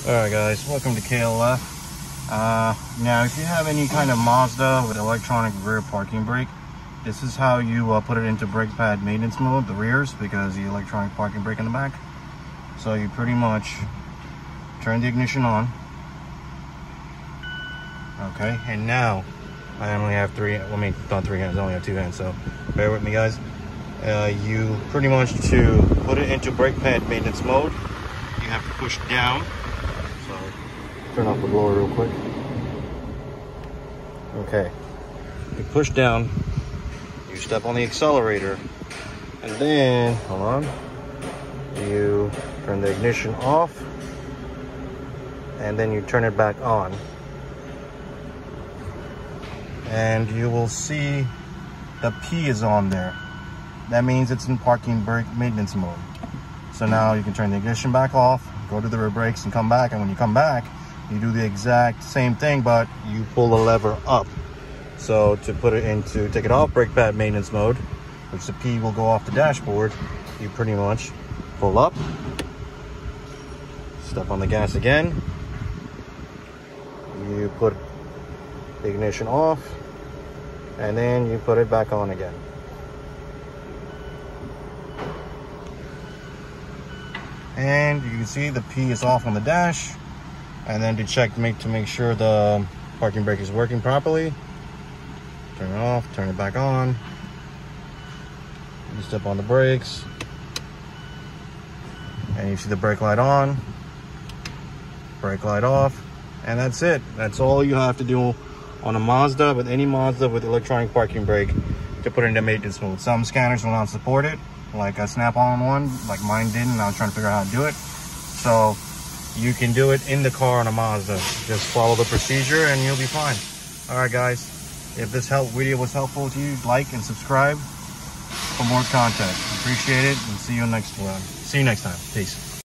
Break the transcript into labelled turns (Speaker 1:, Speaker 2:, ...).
Speaker 1: Alright guys, welcome to KLF. Now if you have any kind of Mazda with electronic rear parking brake, this is how you put it into brake pad maintenance mode, the rears, because the electronic parking brake in the back. So you pretty much turn the ignition on. Okay, and now I only have not three hands, I only have two hands, so bear with me guys. You pretty much, to put it into brake pad maintenance mode, you have to push down. Turn off the blower real quick. Okay, you push down, you step on the accelerator, and then, hold on, you turn the ignition off, and then you turn it back on. And you will see the P is on there. That means it's in parking brake maintenance mode. So now you can turn the ignition back off, go to the rear brakes and come back, and when you come back, you do the exact same thing, but you pull the lever up. So to put it into, take it off brake pad maintenance mode, which the P will go off the dashboard, you pretty much pull up, step on the gas again, you put the ignition off, and then you put it back on again. And you can see the P is off on the dash. And then to check, to make sure the parking brake is working properly, turn it off, turn it back on. You step on the brakes, and you see the brake light on, brake light off, and that's it. That's all you have to do on a Mazda, with any Mazda with electronic parking brake, to put it into maintenance mode. Some scanners will not support it, like a Snap-on one, like mine didn't, and I was trying to figure out how to do it. So you can do it in the car on a Mazda. Just follow the procedure and you'll be fine. All right, guys. If this video was helpful to you, like and subscribe for more content. Appreciate it, and see you next time. Peace.